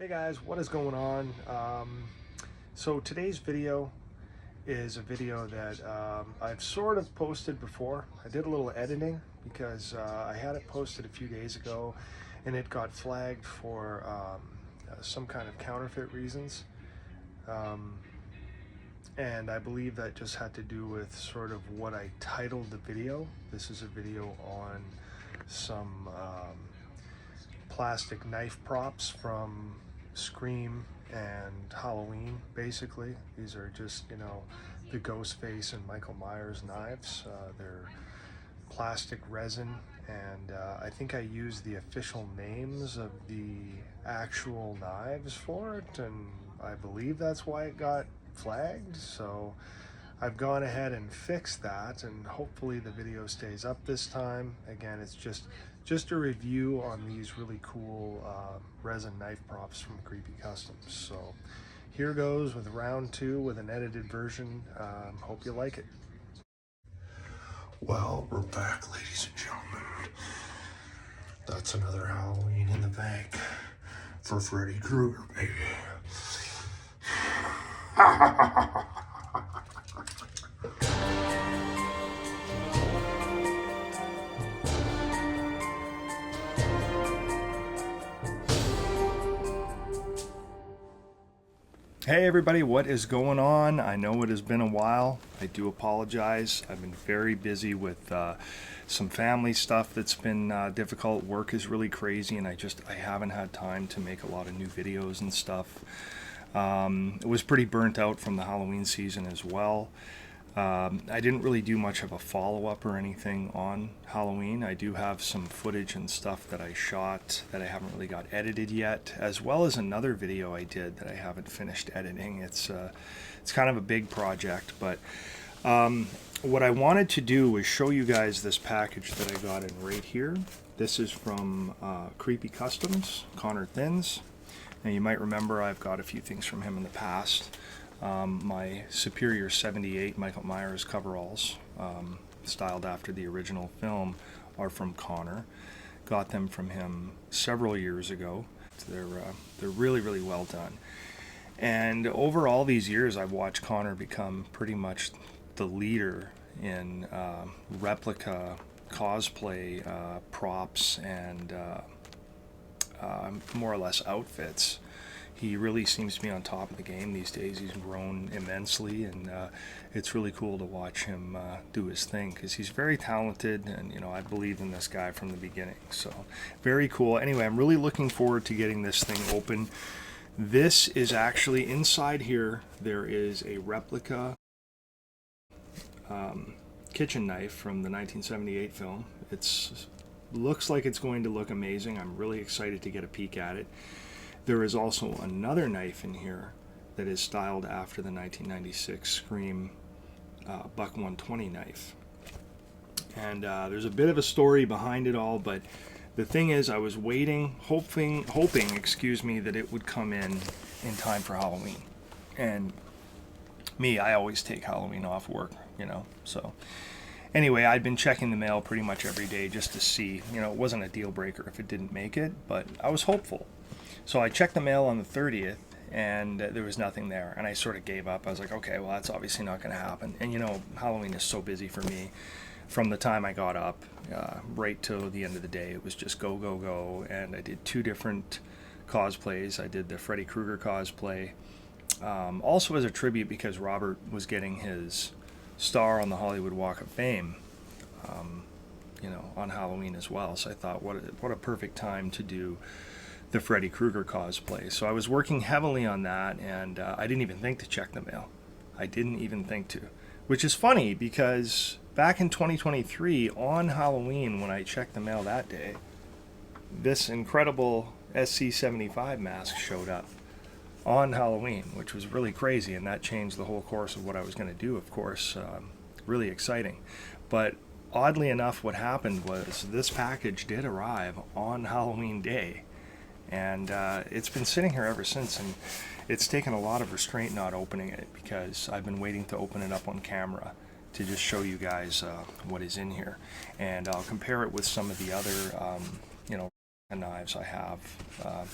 Hey guys, what is going on? So today's video is a video that I've sort of posted before. I did a little editing because I had it posted a few days ago and it got flagged for some kind of counterfeit reasons. Um, and I believe that just had to do with sort of what I titled the video. This is a video on some plastic knife props from Scream and Halloween, basically. These are just, the Ghostface and Michael Myers knives. They're plastic resin, and I think I used the official names of the actual knives for it, and I believe that's why it got flagged. So I've gone ahead and fixed that, and hopefully the video stays up this time. Again, it's just a review on these really cool resin knife props from Creepy Customs. So here goes with round two with an edited version. Hope you like it. Well, we're back, ladies and gentlemen. That's another Halloween in the bank for Freddy Krueger, baby. Hey everybody, what is going on? I know it has been a while. I do apologize. I've been very busy with some family stuff that's been difficult. Work is really crazy, and I haven't had time to make a lot of new videos and stuff. It was pretty burnt out from the Halloween season as well. I didn't really do much of a follow-up or anything on Halloween. I do have some footage and stuff that I shot that I haven't really got edited yet, as well as another video I did that I haven't finished editing. It's kind of a big project, but what I wanted to do was show you guys this package that I got in right here. This is from Creepy Customs, Connor Thins. Now you might remember I've got a few things from him in the past. My Superior 78 Michael Myers coveralls, styled after the original film, are from Connor. Got them from him several years ago. They're really, really well done. And over all these years, I've watched Connor become pretty much the leader in replica cosplay props and more or less outfits. He really seems to be on top of the game these days. He's grown immensely, and it's really cool to watch him do his thing because he's very talented, and I believed in this guy from the beginning. So very cool. Anyway, I'm really looking forward to getting this thing open. This is actually inside here. There is a replica kitchen knife from the 1978 film. It looks like it's going to look amazing. I'm really excited to get a peek at it. There is also another knife in here that is styled after the 1996 Scream Buck 120 knife. And there's a bit of a story behind it all, but the thing is, I was waiting, hoping, that it would come in time for Halloween. And me, I always take Halloween off work, so anyway, I'd been checking the mail pretty much every day just to see, it wasn't a deal breaker if it didn't make it, but I was hopeful. So I checked the mail on the 30th, and there was nothing there, and I sort of gave up. I was like, okay, well, that's obviously not going to happen. And Halloween is so busy for me. From the time I got up right till the end of the day, it was just go, go, go. And I did 2 different cosplays. I did the Freddy Krueger cosplay, also as a tribute because Robert was getting his star on the Hollywood Walk of Fame, on Halloween as well. So I thought, what a perfect time to do the Freddy Krueger cosplay. So I was working heavily on that, and I didn't even think to check the mail. I didn't even think to, which is funny because back in 2023 on Halloween, when I checked the mail that day, this incredible SC-75 mask showed up on Halloween, which was really crazy, and that changed the whole course of what I was going to do, of course. Really exciting. But oddly enough, what happened was this package did arrive on Halloween day, and it's been sitting here ever since, and it's taken a lot of restraint not opening it because I've been waiting to open it up on camera to just show you guys what is in here, and I'll compare it with some of the other knives I have,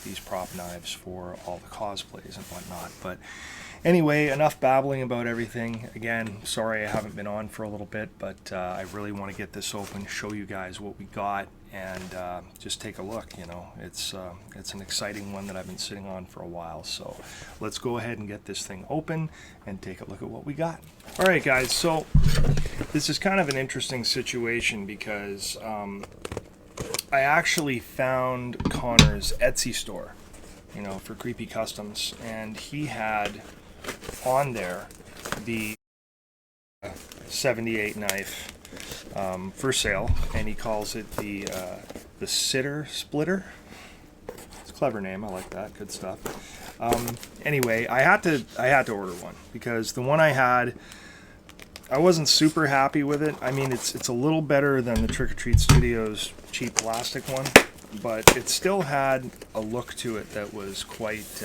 these prop knives for all the cosplays and whatnot. But anyway, enough babbling about everything. Again, sorry I haven't been on for a little bit, but I really want to get this open, show you guys what we got, and just take a look. You know, it's an exciting one that I've been sitting on for a while. So let's go ahead and get this thing open and take a look at what we got. All right, guys. So this is kind of an interesting situation because I actually found Connor's Etsy store, you know, for Creepy Customs, and he had on there the 78 knife for sale, and he calls it the Sitter Splitter. It's a clever name. I like that. Good stuff. Anyway, I had to order one because the one I had, I wasn't super happy with it. I mean, it's a little better than the Trick or Treat Studios cheap plastic one, but it still had a look to it that was quite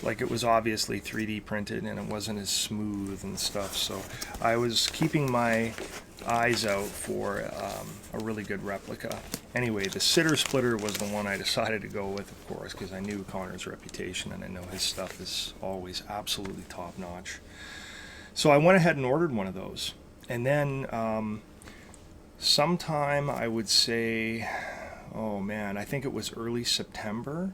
like it was obviously 3D printed, and it wasn't as smooth and stuff. So I was keeping my eyes out for a really good replica. Anyway, the Sitter Splitter was the one I decided to go with, of course, because I knew Connor's reputation, and I know his stuff is always absolutely top notch. So I went ahead and ordered one of those, and then sometime, I would say, oh man, I think it was early September,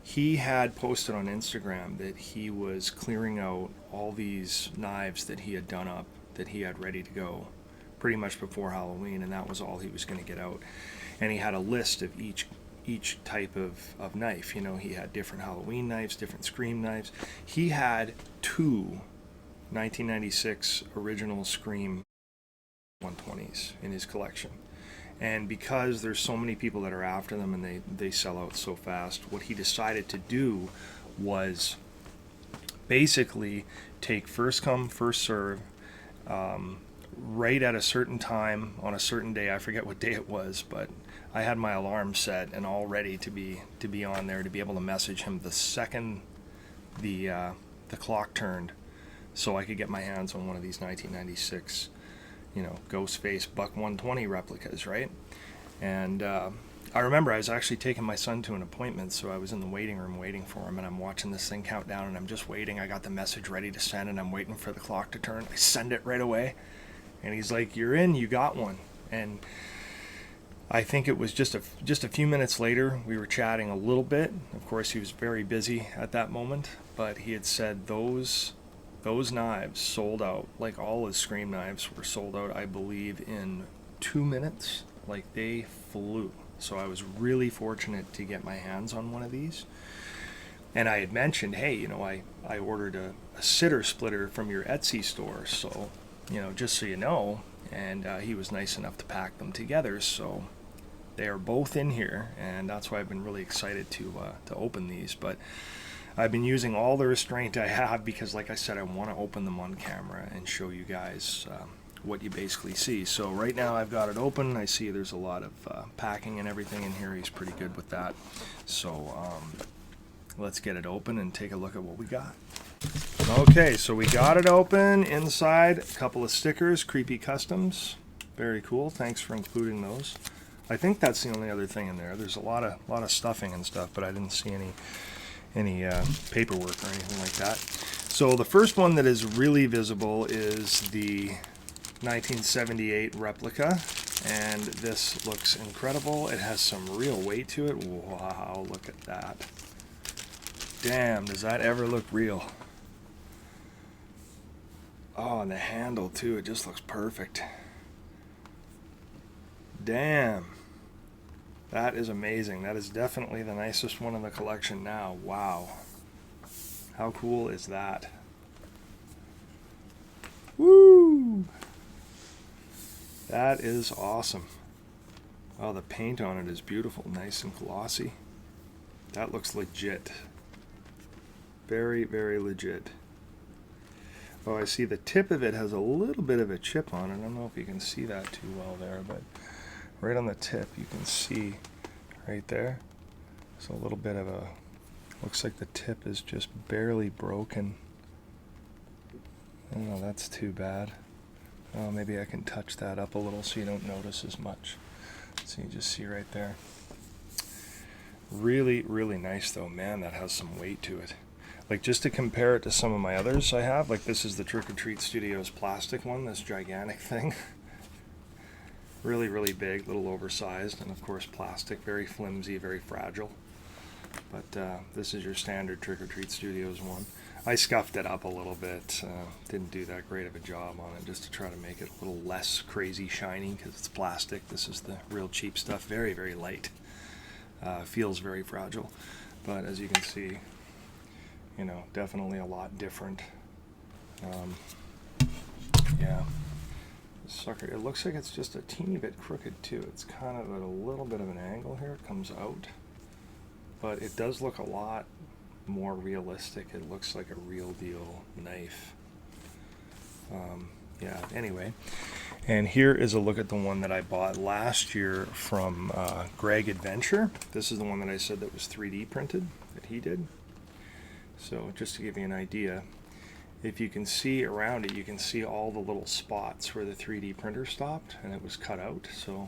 he had posted on Instagram that he was clearing out all these knives that he had done up, that he had ready to go pretty much before Halloween, and that was all he was going to get out. And he had a list of each type of knife. You know, he had different Halloween knives, different Scream knives. He had two 1996 original Scream 120s in his collection, and because there's so many people that are after them and they sell out so fast, what he decided to do was basically take first come first serve, right at a certain time on a certain day. I forget what day it was, but I had my alarm set and all ready to be on there to be able to message him the second the clock turned, so I could get my hands on one of these 1996, you know, Ghostface Buck 120 replicas, right? And I remember I was actually taking my son to an appointment, so I was in the waiting room waiting for him, and I'm watching this thing count down, and I'm just waiting. I got the message ready to send, and I'm waiting for the clock to turn. I send it right away, and he's like, "You're in, you got one." And I think it was just a few minutes later, we were chatting a little bit. Of course, he was very busy at that moment, but he had said those knives sold out, like all his Scream knives were sold out, I believe, in 2 minutes. Like, they flew. So I was really fortunate to get my hands on one of these. And I had mentioned, hey, you know, I ordered a Sitter Splitter from your Etsy store, so, you know, just so you know. And he was nice enough to pack them together, so they are both in here, and that's why I've been really excited to open these. But I've been using all the restraint I have because, like I said, I want to open them on camera and show you guys what you basically see. So right now I've got it open. I see there's a lot of packing and everything in here. He's pretty good with that. So let's get it open and take a look at what we got. Okay, so we got it open. Inside, a couple of stickers, Creepy Customs. Very cool. Thanks for including those. I think that's the only other thing in there. There's a lot of stuffing and stuff, but I didn't see any paperwork or anything like that. So the first one that is really visible is the 1978 replica, and this looks incredible. It has some real weight to it. Wow, look at that. Damn, does that ever look real? Oh, and the handle too, it just looks perfect. Damn. That is amazing. That is definitely the nicest one in the collection now. Wow. How cool is that? Woo! That is awesome. Oh, the paint on it is beautiful. Nice and glossy. That looks legit. Very, very legit. Oh, I see the tip of it has a little bit of a chip on it. I don't know if you can see that too well there, but right on the tip you can see right there. So a little bit of a, looks like the tip is just barely broken. Oh, that's too bad. Oh, maybe I can touch that up a little so you don't notice as much. So you just see right there. Really, really nice though. Man, that has some weight to it. Like, just to compare it to some of my others I have, like this is the Trick or Treat Studios plastic one, this gigantic thing. Really, really big, little oversized, and of course plastic, very flimsy, very fragile. But this is your standard Trick or Treat Studios one. I scuffed it up a little bit, didn't do that great of a job on it, just to try to make it a little less crazy shiny because it's plastic. This is the real cheap stuff, very, very light. Feels very fragile, but as you can see, you know, definitely a lot different. Yeah, this sucker, it looks like it's just a teeny bit crooked too. It's kind of at a little bit of an angle here, it comes out, but it does look a lot more realistic. It looks like a real deal knife. Yeah, anyway, and here is a look at the one that I bought last year from Greg Adventure. This is the one that I said that was 3D printed, that he did. So just to give you an idea, if you can see around it, you can see all the little spots where the 3D printer stopped and it was cut out. So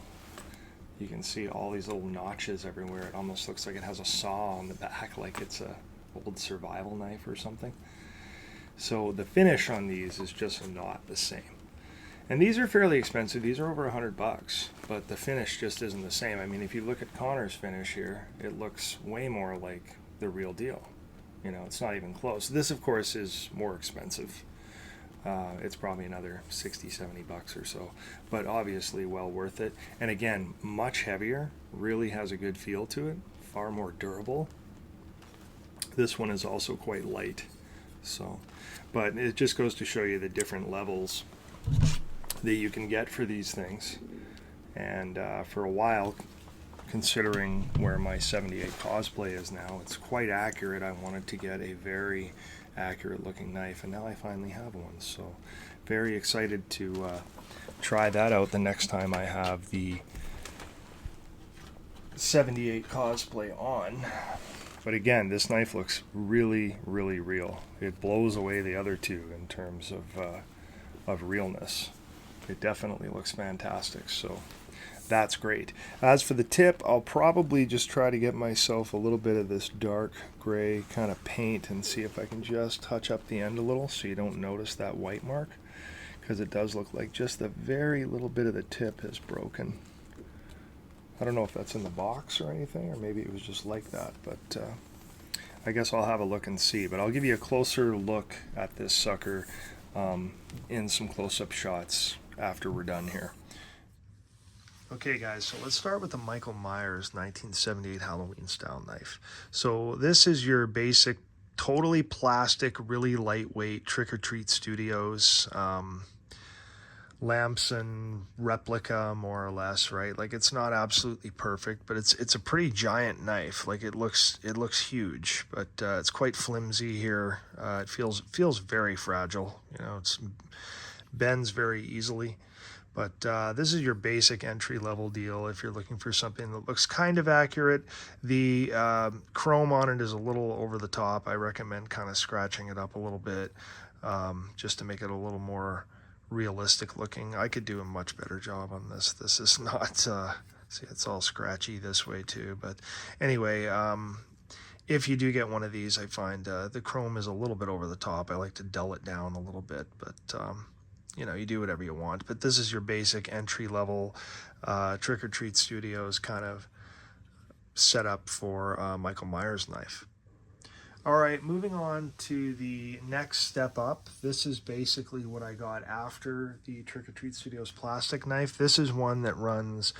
you can see all these little notches everywhere. It almost looks like it has a saw on the back, like it's a old survival knife or something. So the finish on these is just not the same. And these are fairly expensive. These are over $100, but the finish just isn't the same. I mean, if you look at Connor's finish here, it looks way more like the real deal. You know, it's not even close. This, of course, is more expensive. It's probably another 60, 70 bucks or so, but obviously well worth it. And again, much heavier, really has a good feel to it, far more durable. This one is also quite light. So, but it just goes to show you the different levels that you can get for these things. And for a while, considering where my 78 Cosplay is now, it's quite accurate. I wanted to get a very accurate looking knife, and now I finally have one. So very excited to try that out the next time I have the 78 Cosplay on. But again, this knife looks really, really real. It blows away the other two in terms of realness. It definitely looks fantastic, so that's great. As for the tip, I'll probably just try to get myself a little bit of this dark gray kind of paint and see if I can just touch up the end a little so you don't notice that white mark, because it does look like just the very little bit of the tip is broken. I don't know if that's in the box or anything, or maybe it was just like that, but I guess I'll have a look and see. But I'll give you a closer look at this sucker in some close-up shots after we're done here. Okay guys, so let's start with the Michael Myers 1978 Halloween style knife. So this is your basic, totally plastic, really lightweight Trick or Treat Studios Lamson replica, more or less, right? Like, it's not absolutely perfect, but it's a pretty giant knife. Like, it looks huge, but it's quite flimsy here. It feels very fragile. You know, it's bends very easily. But this is your basic entry-level deal if you're looking for something that looks kind of accurate. The chrome on it is a little over the top. I recommend kind of scratching it up a little bit just to make it a little more realistic looking. I could do a much better job on this. This is not, see, it's all scratchy this way too. But anyway, if you do get one of these, I find the chrome is a little bit over the top. I like to dull it down a little bit, but you know, you do whatever you want. But this is your basic entry-level Trick or Treat Studios kind of setup for Michael Myers knife. All right, moving on to the next step up. This is basically what I got after the Trick or Treat Studios plastic knife. This is one that runs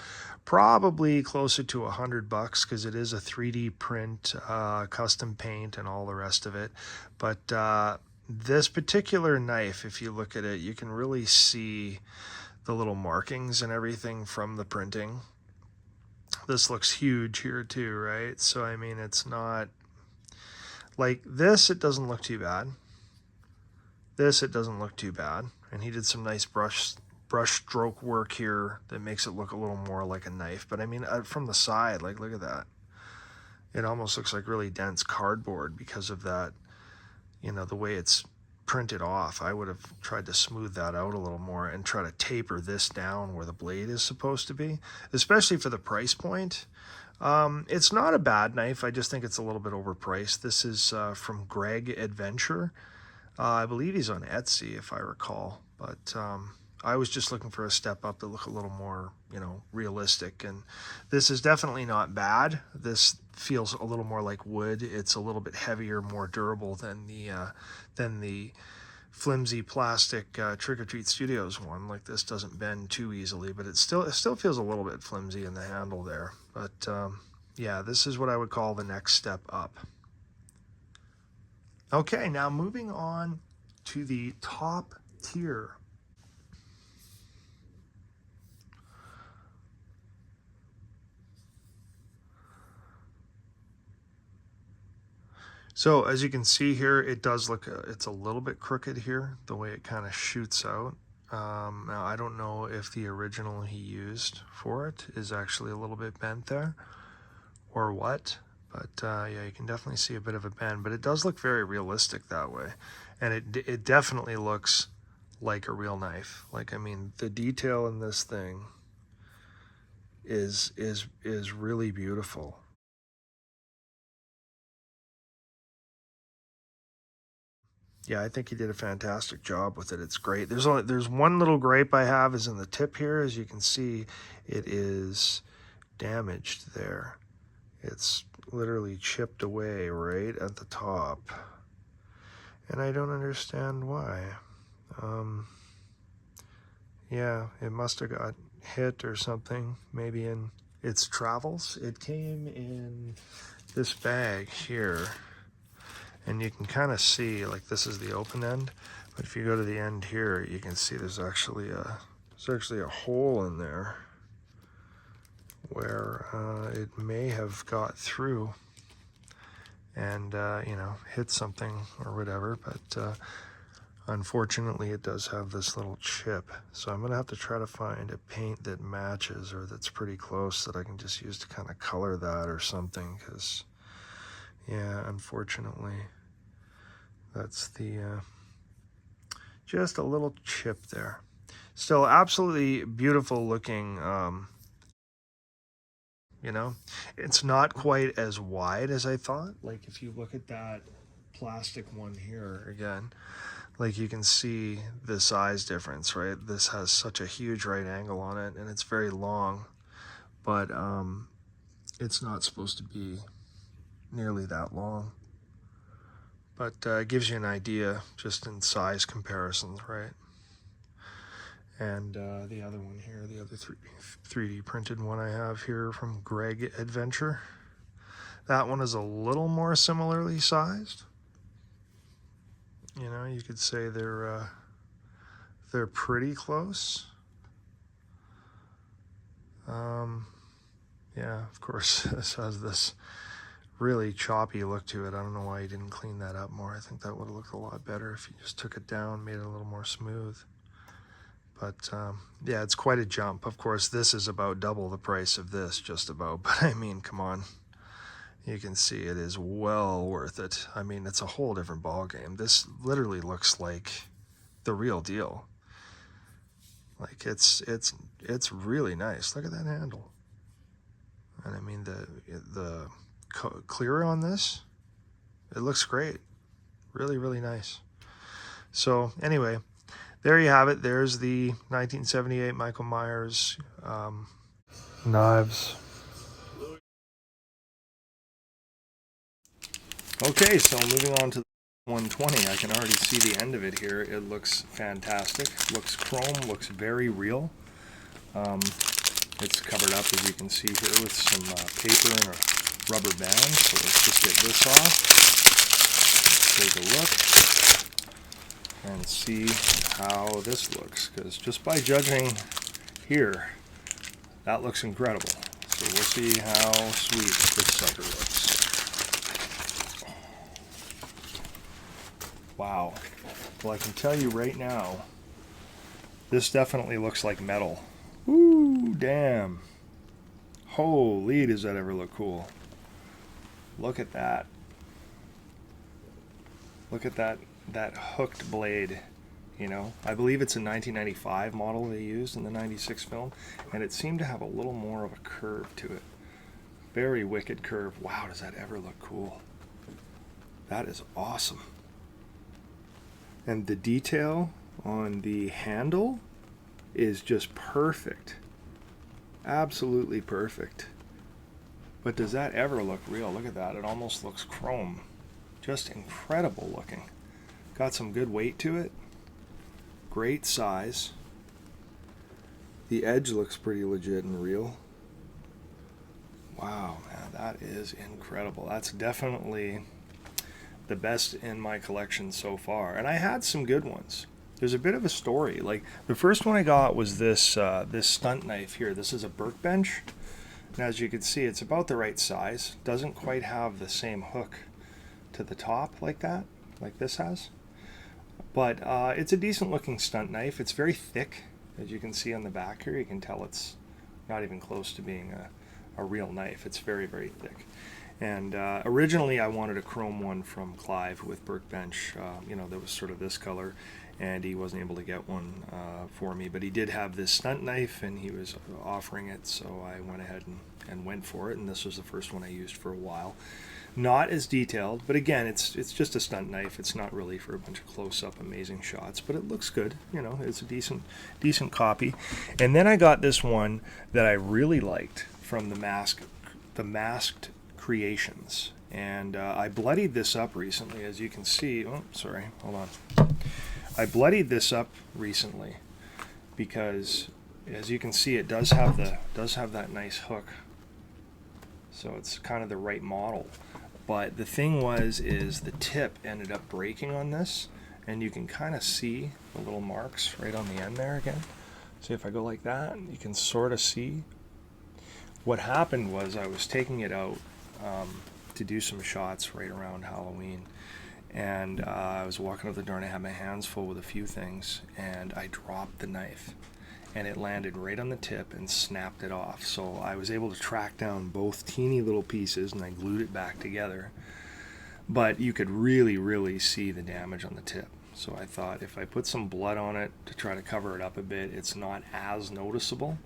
probably closer to $100 because it is a 3D print, custom paint, and all the rest of it. But this particular knife, if you look at it, you can really see the little markings and everything from the printing. This looks huge here too, right? So I mean, it's not like this, it doesn't look too bad. This, it doesn't look too bad. And he did some nice brush stroke work here that makes it look a little more like a knife. But I mean, from the side, like, look at that. It almost looks like really dense cardboard because of that, you know, the way it's printed off. I would have tried to smooth that out a little more and try to taper this down where the blade is supposed to be, especially for the price point. It's not a bad knife. I just think it's a little bit overpriced. This is from Greg Adventure. I believe he's on Etsy, if I recall. But I was just looking for a step up that look a little more, you know, realistic. And this is definitely not bad. This feels a little more like wood. It's a little bit heavier, more durable than the flimsy plastic Trick or Treat Studios one. Like, this doesn't bend too easily, but it still feels a little bit flimsy in the handle there. But yeah, this is what I would call the next step up. Okay, now moving on to the top tier. So as you can see here, it does look, it's a little bit crooked here, the way it kind of shoots out. Now, I don't know if the original he used for it is actually a little bit bent there or what, but yeah, you can definitely see a bit of a bend, but it does look very realistic that way. And it definitely looks like a real knife. Like, I mean, the detail in this thing is really beautiful. Yeah, I think he did a fantastic job with it. It's great. There's one little gripe I have is in the tip here. As you can see, it is damaged there. It's literally chipped away right at the top. And I don't understand why. Yeah, it must have got hit or something, maybe in its travels. It came in this bag here. And you can kind of see, like, this is the open end, but if you go to the end here, you can see there's actually a hole in there where it may have got through and you know, hit something or whatever. But unfortunately, it does have this little chip. So I'm gonna have to try to find a paint that matches or that's pretty close that I can just use to kind of color that or something. Because yeah, unfortunately, that's the just a little chip there. Still absolutely beautiful looking. You know, it's not quite as wide as I thought. Like, if you look at that plastic one here again, like, you can see the size difference, right? This has such a huge right angle on it, and it's very long, but it's not supposed to be nearly that long. But it gives you an idea just in size comparisons, right? And the other one here, the other 3D printed one I have here from Greg Adventure. That one is a little more similarly sized. You know, you could say they're pretty close. Yeah, of course, this has this really choppy look to it. I don't know why you didn't clean that up more. I think that would have looked a lot better if you just took it down, made it a little more smooth. But yeah, it's quite a jump. Of course, this is about double the price of this, just about. But I mean, come on. You can see it is well worth it. I mean, it's a whole different ball game. This literally looks like the real deal. Like, it's really nice. Look at that handle. And I mean, the clear on this, it looks great. Really, really nice. So anyway, there you have it. There's the 1978 Michael Myers knives. Okay, so moving on to the 120, I can already see the end of it here. It looks fantastic. Looks chrome, looks very real. It's covered up, as you can see here, with some paper and a rubber band. So let's just get this off. Take a look and see how this looks. Because just by judging here, that looks incredible. So we'll see how sweet this sucker looks. Wow. Well, I can tell you right now, this definitely looks like metal. Ooh, damn. Holy, does that ever look cool. Look at that. Look at that hooked blade. You know, I believe it's a 1995 model they used in the 96 film, and it seemed to have a little more of a curve to it. Very wicked curve. Wow, does that ever look cool? That is awesome. And the detail on the handle is just perfect. Absolutely perfect. But does that ever look real? Look at that. It almost looks chrome. Just incredible looking. Got some good weight to it. Great size. The edge looks pretty legit and real. Wow, man, that is incredible. That's definitely the best in my collection so far. And I had some good ones. There's a bit of a story. Like, the first one I got was this this stunt knife here. This is a workbench. And as you can see, it's about the right size. Doesn't quite have the same hook to the top like that, like this has. But it's a decent looking stunt knife. It's very thick. As you can see on the back here, you can tell it's not even close to being a real knife. It's very, very thick. And originally I wanted a chrome one from Clive with workbench, you know, that was sort of this color, and he wasn't able to get one for me, but he did have this stunt knife and he was offering it, so I went ahead and went for it, and this was the first one I used for a while. Not as detailed, but again, it's just a stunt knife. It's not really for a bunch of close-up amazing shots, but it looks good. You know, it's a decent copy. And then I got this one that I really liked from the Masked Creations, and I bloodied this up recently, as you can see. Oh, sorry, hold on. I bloodied this up recently because, as you can see, it does have that nice hook, so it's kind of the right model. But the thing is the tip ended up breaking on this, and you can kind of see the little marks right on the end there again. See, if I go like that, you can sort of see. What happened was I was taking it out to do some shots right around Halloween, and I was walking out the door and I had my hands full with a few things, and I dropped the knife, and it landed right on the tip and snapped it off. So I was able to track down both teeny little pieces, and I glued it back together. But you could really see the damage on the tip. So I thought if I put some blood on it to try to cover it up a bit, it's not as noticeable.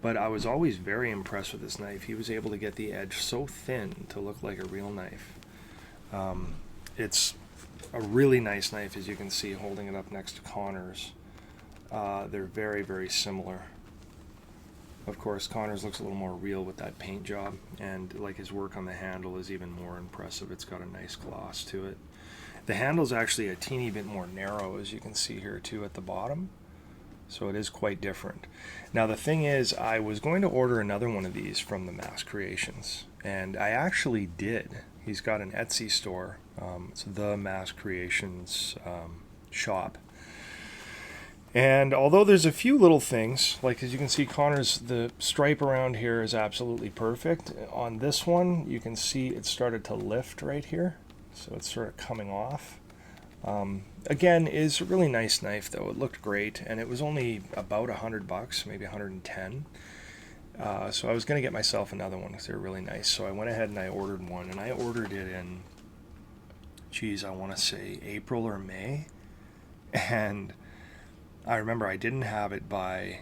But I was always very impressed with this knife. He was able to get the edge so thin to look like a real knife. It's a really nice knife, as you can see, holding it up next to Connor's. They're very similar. Of course, Connor's looks a little more real with that paint job, and like his work on the handle is even more impressive. It's got a nice gloss to it. The handle's actually a teeny bit more narrow, as you can see here too at the bottom, so it is quite different. Now the thing is, I was going to order another one of these from the Masked Creations, and I actually did. He's got an Etsy store. It's the Masked Creations shop. And although there's a few little things, like as you can see, Connor's, the stripe around here is absolutely perfect. On this one, you can see it started to lift right here, so it's sort of coming off. Again, is a really nice knife though. It looked great, and it was only about $100, maybe 110. So I was going to get myself another one because they're really nice. So I went ahead and I ordered one, and I ordered it in, geez, I want to say April or May, and I remember I didn't have it by,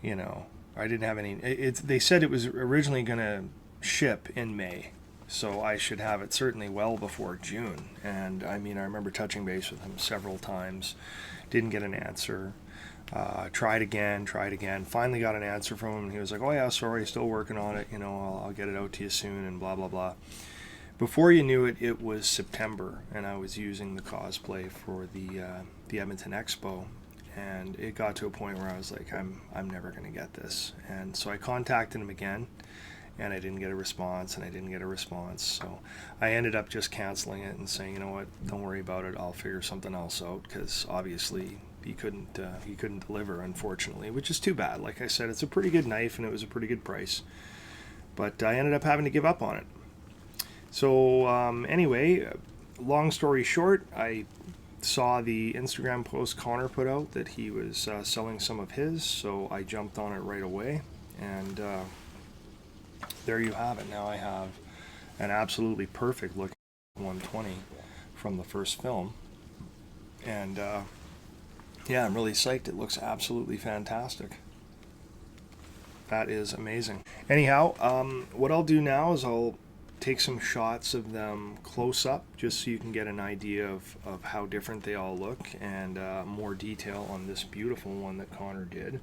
you know, I didn't have any. They said it was originally going to ship in May, so I should have it certainly well before June. And I mean, I remember touching base with him several times, didn't get an answer. Tried again. Finally got an answer from him, and he was like, "Oh yeah, sorry, still working on it. You know, I'll get it out to you soon," and blah blah blah. Before you knew it, it was September, and I was using the Cosplay for the Edmonton Expo. And it got to a point where I was like, I'm never going to get this. And so I contacted him again, and I didn't get a response, So I ended up just canceling it and saying, you know what, don't worry about it. I'll figure something else out, because obviously he couldn't deliver, unfortunately, which is too bad. Like I said, it's a pretty good knife, and it was a pretty good price. But I ended up having to give up on it. So anyway, long story short, I saw the Instagram post Connor put out that he was selling some of his, so I jumped on it right away, and there you have it. Now I have an absolutely perfect looking 120 from the first film, and yeah, I'm really psyched. It looks absolutely fantastic. That is amazing. Anyhow, what I'll do now is I'll take some shots of them close up just so you can get an idea of how different they all look, and more detail on this beautiful one that Connor did.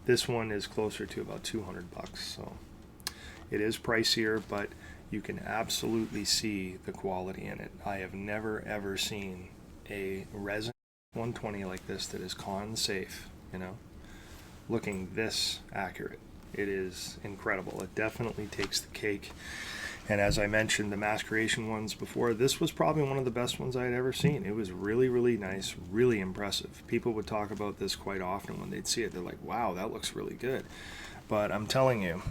This one is closer to about 200 bucks, so it is pricier, but you can absolutely see the quality in it. I have never ever seen a resin 120 like this that is con safe, looking this accurate. It is incredible. It definitely takes the cake. And as I mentioned, the Masqueration ones before, this was probably one of the best ones I had ever seen. It was really, really nice, really impressive. People would talk about this quite often when they'd see it. They're like, wow, that looks really good. But I'm telling you,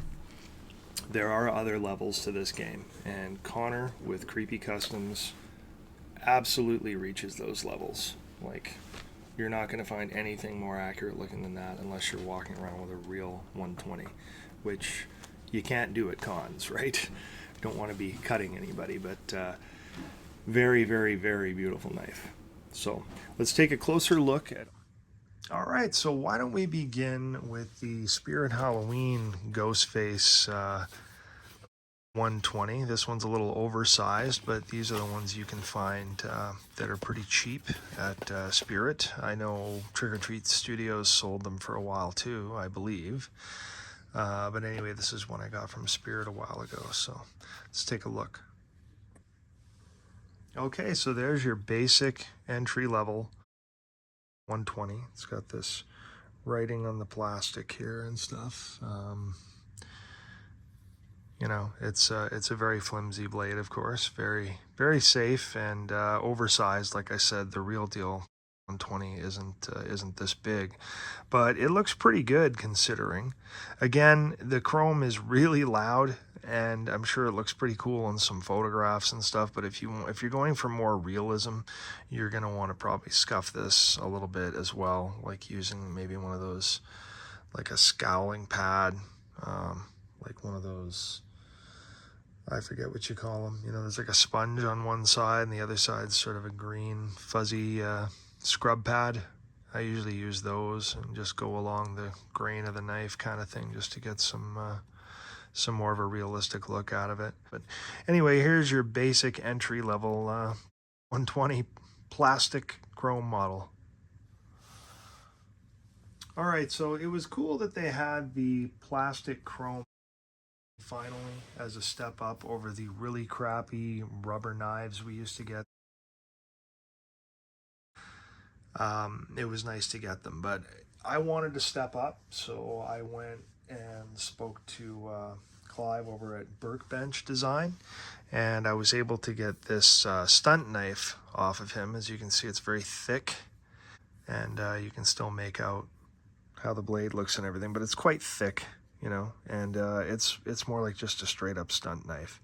there are other levels to this game. And Connor with Creepy Customs absolutely reaches those levels. Like, you're not going to find anything more accurate looking than that unless you're walking around with a real 120, which you can't do at cons, right? Don't want to be cutting anybody, but very, very, very beautiful knife. So let's take a closer look at. All right, so why don't we begin with the Spirit Halloween Ghostface 120. This one's a little oversized, but these are the ones you can find that are pretty cheap at Spirit. I know Trick or Treat Studios sold them for a while too, I believe. But anyway, this is one I got from Spirit a while ago, so let's take a look. Okay, so there's your basic entry level 120. It's got this writing on the plastic here and stuff. It's a very flimsy blade, of course, very, very safe and oversized. Like I said, the real deal 120 isn't this big, but it looks pretty good considering. Again, the chrome is really loud, and I'm sure it looks pretty cool in some photographs and stuff. But if you're going for more realism, you're gonna want to probably scuff this a little bit as well, like using maybe one of those, like a scowling pad, like one of those. I forget what you call them. There's like a sponge on one side and the other side's sort of a green fuzzy scrub pad. I usually use those and just go along the grain of the knife kind of thing just to get some more of a realistic look out of it. But anyway, here's your basic entry level 120 plastic chrome model. All right, so it was cool that they had the plastic chrome finally as a step up over the really crappy rubber knives we used to get. It was nice to get them, but I wanted to step up, so I went and spoke to Clive over at Workbench Design, and I was able to get this stunt knife off of him. As you can see, it's very thick, and you can still make out how the blade looks and everything, but it's quite thick, and it's more like just a straight up stunt knife.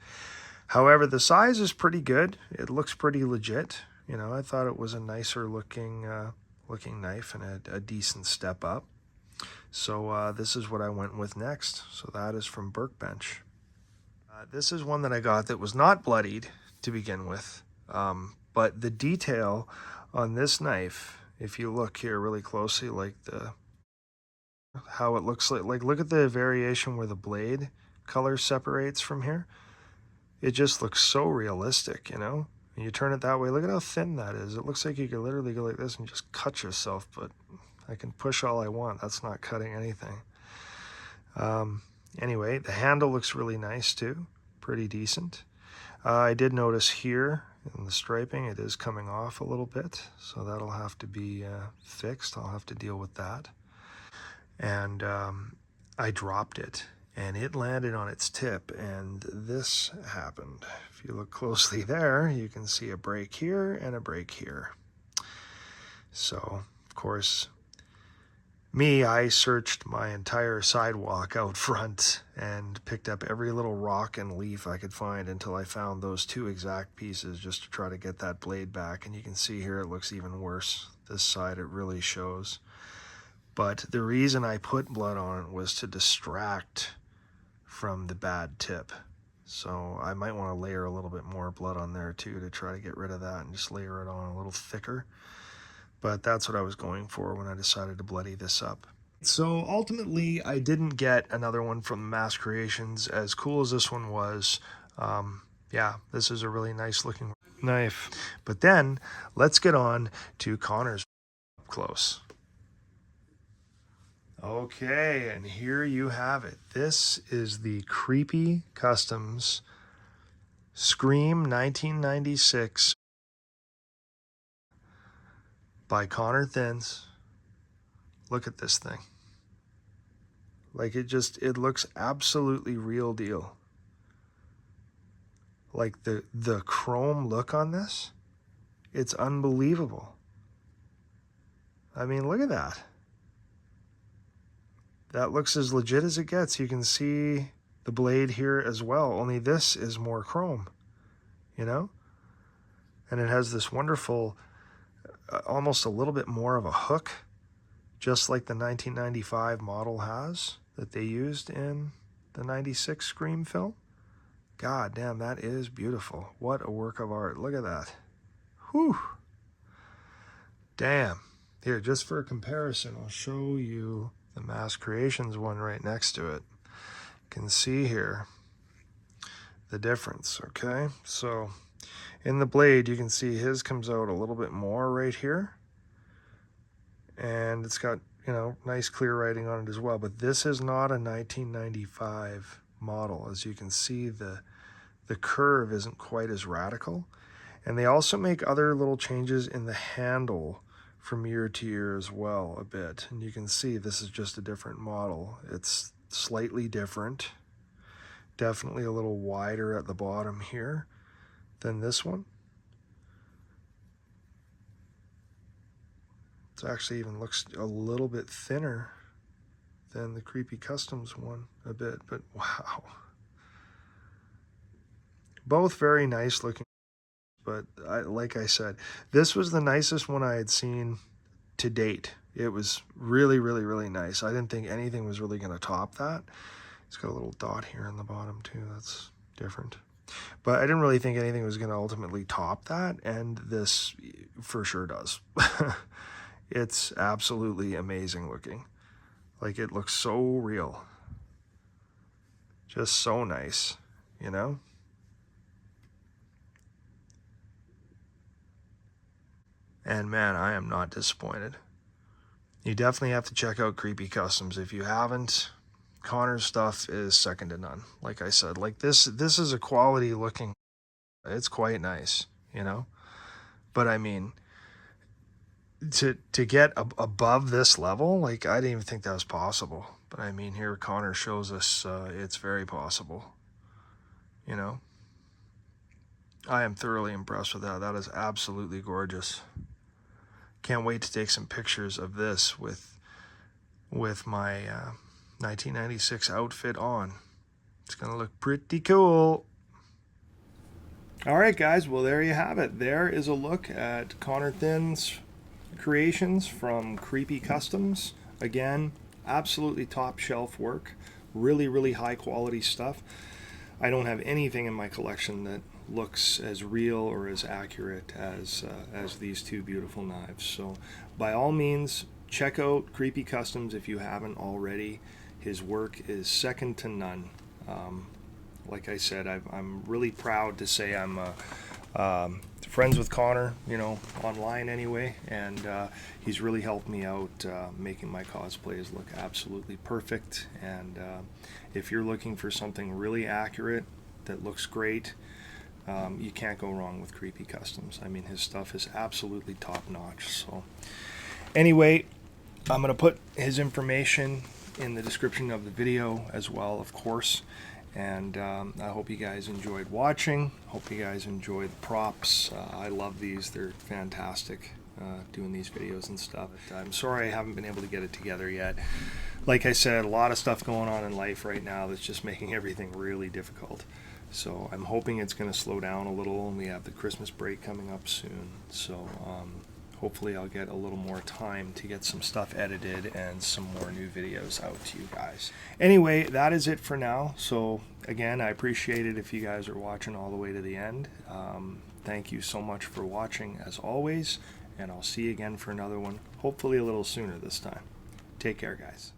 However, the size is pretty good. It looks pretty legit. I thought it was a nicer looking knife and a decent step up. So this is what I went with next. So that is from Workbench. This is one that I got that was not bloodied to begin with, but the detail on this knife, if you look here really closely, like how it looks like look at the variation where the blade color separates from here. It just looks so realistic, And you turn it that way, look at how thin that is. It looks like you could literally go like this and just cut yourself, but I can push all I want. That's not cutting anything. Anyway, the handle looks really nice too, pretty decent. I did notice here in the striping, it is coming off a little bit, so that'll have to be fixed. I'll have to deal with that. And I dropped it, and it landed on its tip, and this happened. If you look closely there, you can see a break here and a break here. So, of course, I searched my entire sidewalk out front and picked up every little rock and leaf I could find until I found those two exact pieces just to try to get that blade back. And you can see here it looks even worse. This side, it really shows. But the reason I put blood on it was to distract from the bad tip. So I might want to layer a little bit more blood on there too to try to get rid of that and just layer it on a little thicker. But that's what I was going for when I decided to bloody this up. So ultimately, I didn't get another one from Mass Creations. As cool as this one was, yeah, this is a really nice looking knife. But then let's get on to Connor's up close. Okay, and here you have it. This is the Creepy Customs Scream 1996 by Connor Thins. Look at this thing. Like it looks absolutely real deal. Like the chrome look on this, it's unbelievable. I mean, look at that. That looks as legit as it gets. You can see the blade here as well, only this is more chrome, you know? And it has this wonderful, almost a little bit more of a hook, just like the 1995 model has that they used in the 96 Scream film. God damn, that is beautiful. What a work of art. Look at that. Whew. Damn. Here, just for a comparison, I'll show you the Mass Creations one right next to it. You can see here the difference, okay? So in the blade, you can see his comes out a little bit more right here. And it's got, you know, nice clear writing on it as well. But this is not a 1995 model. As you can see, the curve isn't quite as radical. And they also make other little changes in the handle from year to year as well a bit. And you can see this is just a different model. It's slightly different. Definitely a little wider at the bottom here than this one. It actually even looks a little bit thinner than the Creepy Customs one a bit, but wow. Both very nice looking, but like I said, this was the nicest one I had seen to date. It was really, really, really nice. I didn't think anything was really going to top that. It's got a little dot here on the bottom too. That's different. But I didn't really think anything was going to ultimately top that, and this for sure does. It's absolutely amazing looking. Like, it looks so real. Just so nice, you know? And man, I am not disappointed. You definitely have to check out Creepy Customs if you haven't. Connor's stuff is second to none. Like I said, like this is a quality looking, it's quite nice, you know? But I mean, to get above this level, like I didn't even think that was possible. But I mean, here Connor shows us it's very possible, you know? I am thoroughly impressed with that. That is absolutely gorgeous. Can't wait to take some pictures of this with my 1996 outfit on. It's gonna look pretty cool. All right, guys. Well, there you have it. There is a look at Connor Thin's creations from Creepy Customs. Again, absolutely top shelf work. Really, really high quality stuff. I don't have anything in my collection that looks as real or as accurate as these two beautiful knives. So by all means, check out Creepy Customs if you haven't already. His work is second to none. Like I said, I'm really proud to say I'm friends with Connor, you know, online anyway, and he's really helped me out making my cosplays look absolutely perfect. And if you're looking for something really accurate that looks great, you can't go wrong with Creepy Customs. I mean, his stuff is absolutely top notch. So anyway, I'm going to put his information in the description of the video as well, of course. And I hope you guys enjoyed watching. Hope you guys enjoyed the props. I love these. They're fantastic doing these videos and stuff. I'm sorry I haven't been able to get it together yet. Like I said, a lot of stuff going on in life right now that's just making everything really difficult. So I'm hoping it's going to slow down a little, and we have the Christmas break coming up soon. So hopefully I'll get a little more time to get some stuff edited and some more new videos out to you guys. Anyway, that is it for now. So again, I appreciate it if you guys are watching all the way to the end. Thank you so much for watching as always, and I'll see you again for another one, hopefully a little sooner this time. Take care, guys.